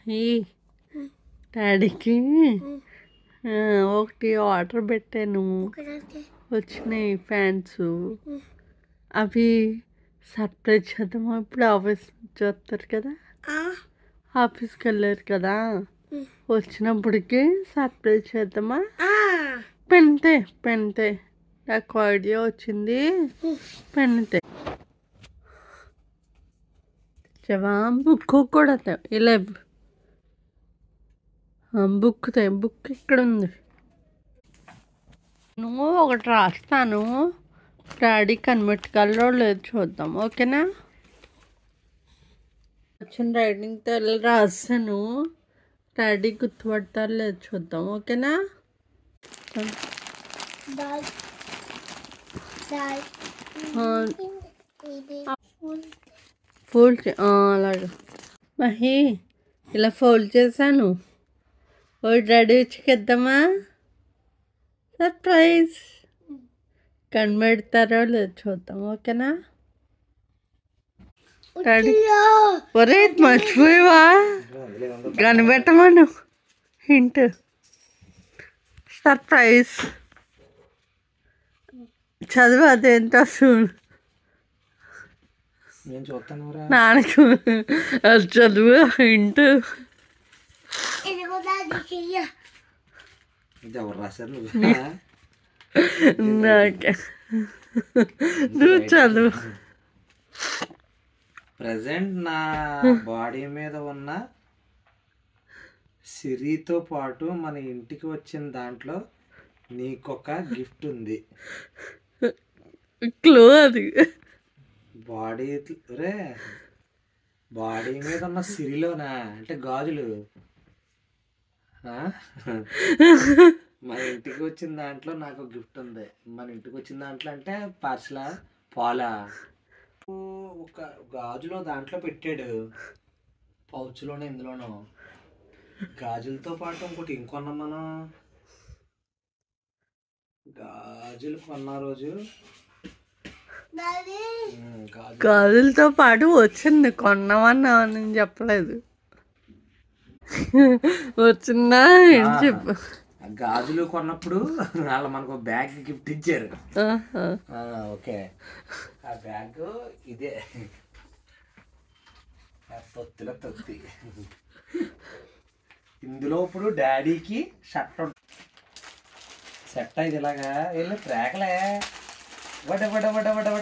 ఈ డాడీకి ఒకటి ఆర్డర్ పెట్టాను, వచ్చినాయి ఫ్యాన్స్. అవి సర్ప్రైజ్ చేద్దామా? ఇప్పుడు ఆఫీస్ నుంచి వస్తారు కదా, ఆఫీస్కి వెళ్ళారు కదా, వచ్చినప్పటికి సర్ప్రైజ్ చేద్దామా? పెన్తే పెన్తే నాకు ఐడియా వచ్చింది, పెన్తే చవా బుక్ కూడా ఇలా బుక్ బుక్ ఇక్కడ ఉంది. నువ్వు ఒకటి రాస్తాను, డాడీ కనిపెట్టగలరో లేదు చూద్దాం, ఓకేనా? వచ్చిన రైటింగ్తో వెళ్ళి రాస్తాను, డాడీ గుర్తుపడతారు లేదు చూద్దాం, ఓకేనా? ఫోల్డ్ అలాగా మహి, ఇలా ఫోల్డ్ చేశాను. ఓ డాడీ వచ్చేద్దామా? సర్ప్రైజ్ కనిపెడతారో లేదు చూద్దాం, ఓకేనా? డాడీ ఒరే మర్చిపోయావా? కనిపెట్టమను, హింట్ సర్ప్రైజ్ చదువు, అదేంటో చూడు. నాన్నకు అది చదువు, హింట్. నువ్వు చదువు. ప్రజెంట్ నా బాడీ మీద ఉన్న సిరితో పాటు మన ఇంటికి వచ్చిన దాంట్లో నీకొక గిఫ్ట్ ఉంది. క్లో అది బాడీ రే, బాడీ మీద ఉన్న సిరిలోనా అంటే గాజులు. మన ఇంటికి వచ్చిన దాంట్లో నాకు గిఫ్ట్ ఉంది. మన ఇంటికి వచ్చిన దాంట్లో అంటే పార్సలా పాలా ఒక గాజులో దాంట్లో పెట్టాడు, పౌచ్లోనే ఇందులోనూ. గాజులతో పాటు ఇంకోటి ఇంకొన్నాం మనం. గాజులు కొన్న రోజు గాజులతో పాటు వచ్చింది, కొన్నామన్నా నేను చెప్పలేదు. వచ్చిందా ఏం చెప్పు. గాజులు కొన్నప్పుడు వాళ్ళు మనకు బ్యాగ్ గిఫ్ట్ ఇచ్చారు. ఓకే, ఆ బ్యాగ్ ఇదే, తొత్తిలో తొత్తి. ఇందులో ఇప్పుడు డాడీకి షర్ట్ సెట్ అయింది. ఇలాగా వెళ్ళి ట్రాక్లే వడ వడ వడ వడ వడ